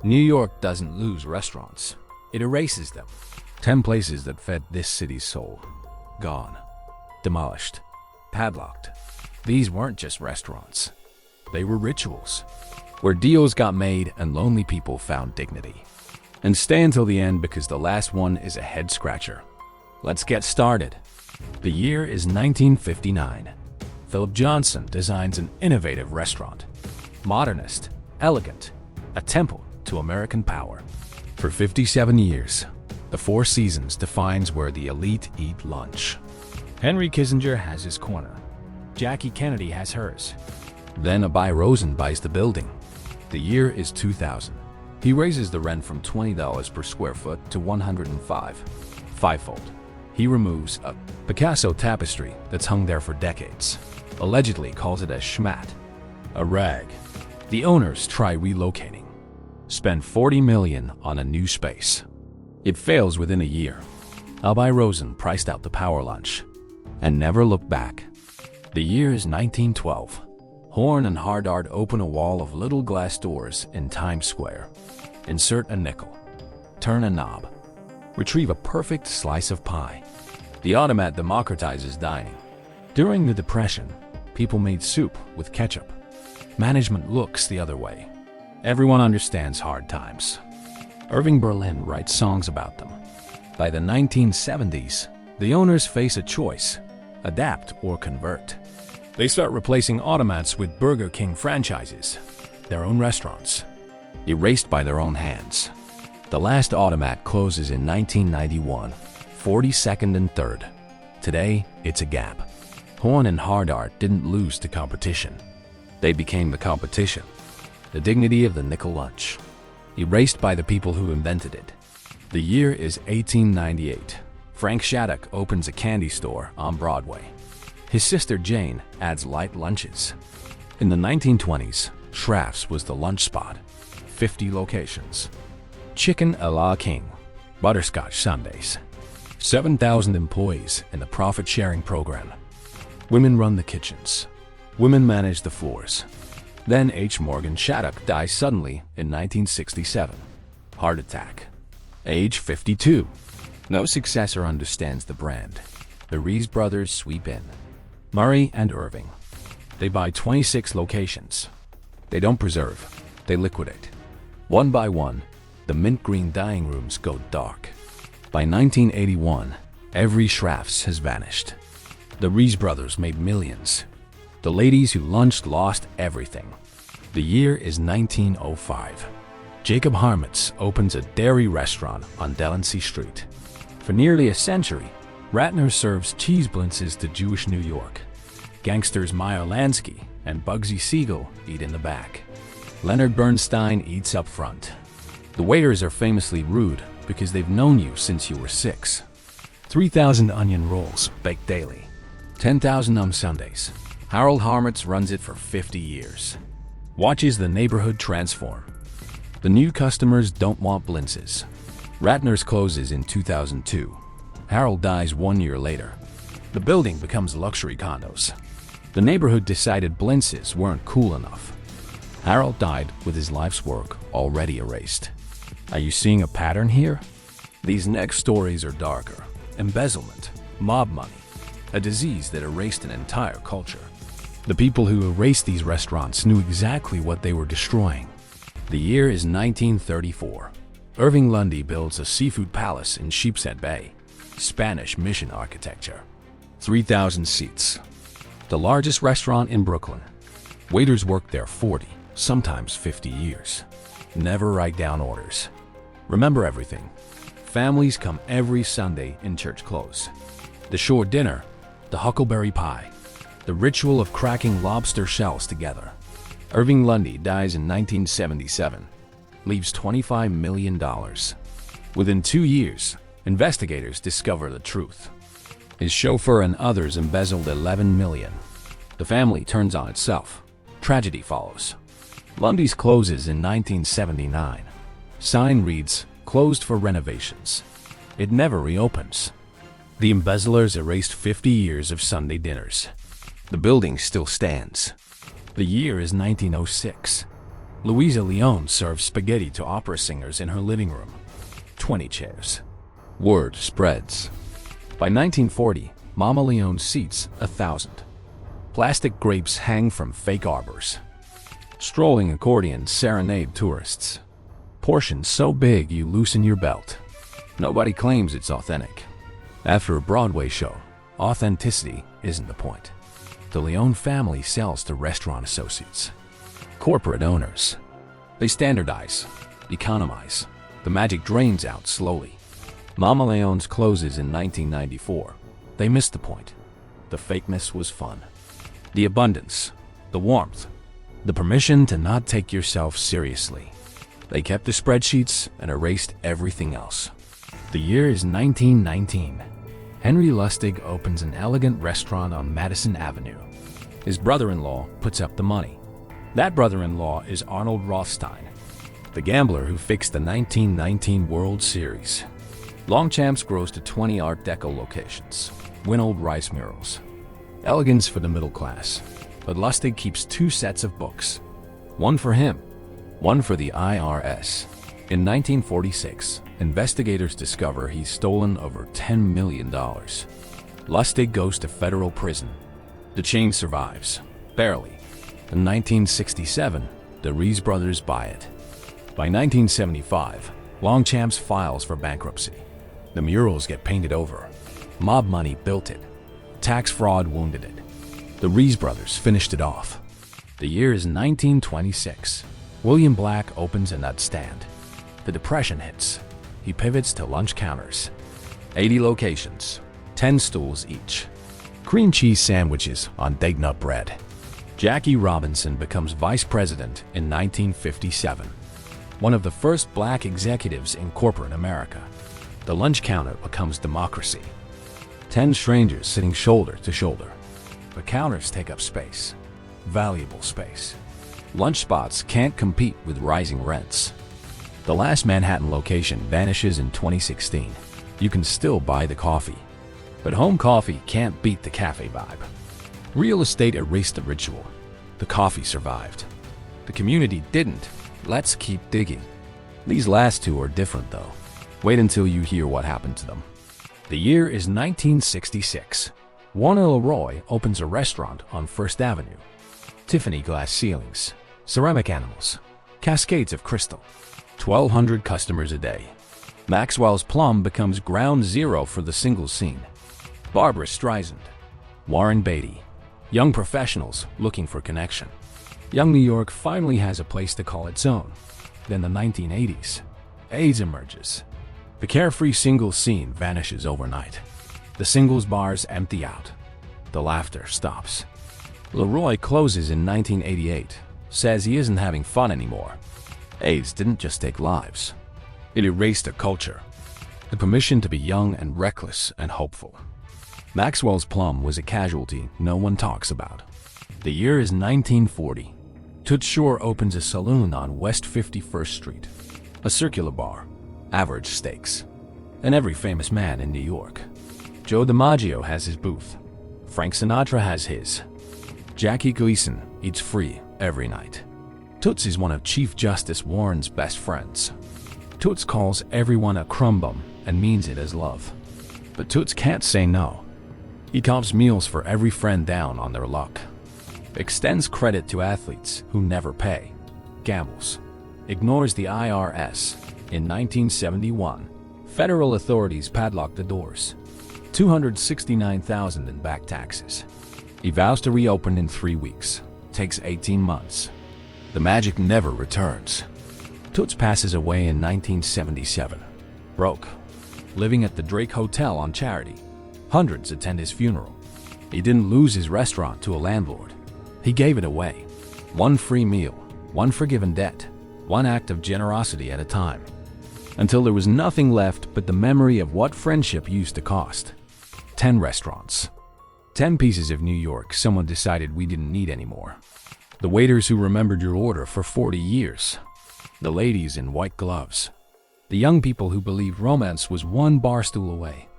New York doesn't lose restaurants. It erases them. 10 places that fed this city's soul. Gone. Demolished. Padlocked. These weren't just restaurants. They were rituals, where deals got made and lonely people found dignity. And stay until the end because the last one is a head-scratcher. Let's get started. The year is 1959. Philip Johnson designs an innovative restaurant. Modernist, elegant, a temple to American power. For 57 years, the Four Seasons defines where the elite eat lunch. Henry Kissinger has his corner. Jackie Kennedy has hers. Then Aby Rosen buys the building. The year is 2000. He raises the rent from $20 per square foot to $105. Fivefold. He removes a Picasso tapestry that's hung there for decades. Allegedly calls it a schmat, a rag. The owners try relocating. Spend $40 million on a new space. It fails within a year. Aby Rosen priced out the power lunch and never looked back. The year is 1912. Horn and Hardart open a wall of little glass doors in Times Square. Insert a nickel. Turn a knob. Retrieve a perfect slice of pie. The Automat democratizes dining. During the Depression, people made soup with ketchup. Management looks the other way. Everyone understands hard times. Irving Berlin writes songs about them. By the 1970s, the owners face a choice: adapt or convert. They start replacing Automats with Burger King franchises, their own restaurants, erased by their own hands. The last Automat closes in 1991, 42nd and 3rd. Today, it's a Gap. Horn and Hardart didn't lose to competition. They became the competition. The dignity of the nickel lunch, erased by the people who invented it. The year is 1898. Frank Shattuck opens a candy store on Broadway. His sister Jane adds light lunches. In the 1920s, Schraft's was the lunch spot. 50 locations. Chicken a la King. Butterscotch sundaes. 7,000 employees in the profit-sharing program. Women run the kitchens. Women manage the floors. Then H. Morgan Shattuck dies suddenly in 1967. Heart attack. Age 52. No successor understands the brand. The Riese Brothers sweep in. Murray and Irving. They buy 26 locations. They don't preserve. They liquidate. One by one, the mint green dining rooms go dark. By 1981, every Schraft's has vanished. The Riese Brothers made millions. The ladies who lunched lost everything. The year is 1905. Jacob Harmitz opens a dairy restaurant on Delancey Street. For nearly a century, Ratner serves cheese blintzes to Jewish New York. Gangsters Meyer Lansky and Bugsy Siegel eat in the back. Leonard Bernstein eats up front. The waiters are famously rude because they've known you since you were 6. 3,000 onion rolls baked daily. 10,000 on Sundays. Harold Harmitz runs it for 50 years. Watches the neighborhood transform. The new customers don't want blintzes. Ratner's closes in 2002. Harold dies 1 year later. The building becomes luxury condos. The neighborhood decided blintzes weren't cool enough. Harold died with his life's work already erased. Are you seeing a pattern here? These next stories are darker. Embezzlement, mob money, a disease that erased an entire culture. The people who erased these restaurants knew exactly what they were destroying. The year is 1934. Irving Lundy builds a seafood palace in Sheepshead Bay. Spanish mission architecture. 3,000 seats. The largest restaurant in Brooklyn. Waiters work there 40, sometimes 50 years. Never write down orders. Remember everything. Families come every Sunday in church clothes. The shore dinner, the huckleberry pie, the ritual of cracking lobster shells together. Irving Lundy dies in 1977, leaves $25 million. Within 2 years, investigators discover the truth. His chauffeur and others embezzled $11 million. The family turns on itself. Tragedy follows. Lundy's closes in 1979. Sign reads, "Closed for renovations." It never reopens. The embezzlers erased 50 years of Sunday dinners. The building still stands. The year is 1906. Louisa Leone serves spaghetti to opera singers in her living room. 20 chairs. Word spreads. By 1940, Mama Leone seats 1,000. Plastic grapes hang from fake arbors. Strolling accordions serenade tourists. Portions so big you loosen your belt. Nobody claims it's authentic. After a Broadway show, authenticity isn't the point. The Leone family sells to restaurant associates. Corporate owners. They standardize, economize. The magic drains out slowly. Mama Leone's closes in 1994. They missed the point. The fakeness was fun. The abundance, the warmth, the permission to not take yourself seriously. They kept the spreadsheets and erased everything else. The year is 1919. Henry Lustig opens an elegant restaurant on Madison Avenue. His brother-in-law puts up the money. That brother-in-law is Arnold Rothstein, the gambler who fixed the 1919 World Series. Longchamps grows to 20 Art Deco locations, win-old rice murals. Elegance for the middle class, but Lustig keeps 2 sets of books. One for him, one for the IRS. In 1946, investigators discover he's stolen over $10 million. Lustig goes to federal prison. The chain survives, barely. In 1967, the Riese Brothers buy it. By 1975, Longchamps files for bankruptcy. The murals get painted over. Mob money built it. Tax fraud wounded it. The Riese Brothers finished it off. The year is 1926. William Black opens a nightstand. The Depression hits. He pivots to lunch counters. 80 locations, 10 stools each. Cream cheese sandwiches on dagnut bread. Jackie Robinson becomes vice president in 1957. One of the first black executives in corporate America. The lunch counter becomes democracy. 10 strangers sitting shoulder to shoulder. The counters take up space. Valuable space. Lunch spots can't compete with rising rents. The last Manhattan location vanishes in 2016. You can still buy the coffee, but home coffee can't beat the cafe vibe. Real estate erased the ritual. The coffee survived. The community didn't. Let's keep digging. These last 2 are different though. Wait until you hear what happened to them. The year is 1966. Warner Leroy opens a restaurant on First Avenue. Tiffany glass ceilings, ceramic animals, cascades of crystal. 1,200 customers a day. Maxwell's Plum becomes ground zero for the single scene. Barbara Streisand, Warren Beatty, young professionals looking for connection. Young New York finally has a place to call its own. Then the 1980s. AIDS emerges. The carefree single scene vanishes overnight. The singles bars empty out. The laughter stops. Leroy closes in 1988, says he isn't having fun anymore. AIDS didn't just take lives. It erased a culture. The permission to be young and reckless and hopeful. Maxwell's Plum was a casualty no one talks about. The year is 1940. Toots Shor opens a saloon on West 51st Street. A circular bar, average steaks, and every famous man in New York. Joe DiMaggio has his booth. Frank Sinatra has his. Jackie Gleason eats free every night. Toots is one of Chief Justice Warren's best friends. Toots calls everyone a crumb bum and means it as love. But Toots can't say no. He cops meals for every friend down on their luck. Extends credit to athletes who never pay. Gambles. Ignores the IRS. In 1971, federal authorities padlocked the doors. $269,000 in back taxes. He vows to reopen in 3 weeks. Takes 18 months. The magic never returns. Toots passes away in 1977. Broke. Living at the Drake Hotel on Charity. Hundreds attend his funeral. He didn't lose his restaurant to a landlord. He gave it away. One free meal, one forgiven debt, one act of generosity at a time. Until there was nothing left but the memory of what friendship used to cost. 10 restaurants. 10 pieces of New York someone decided we didn't need anymore. The waiters who remembered your order for 40 years. The ladies in white gloves. The young people who believed romance was one bar stool away.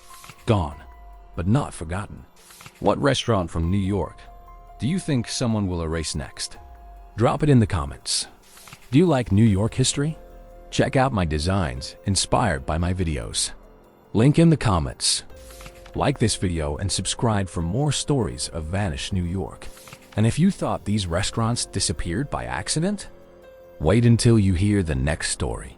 Gone, but not forgotten. What restaurant from New York do you think someone will erase next? Drop it in the comments. Do you like New York history? Check out my designs inspired by my videos. Link in the comments. Like this video and subscribe for more stories of Vanish New York. And if you thought these restaurants disappeared by accident, wait until you hear the next story.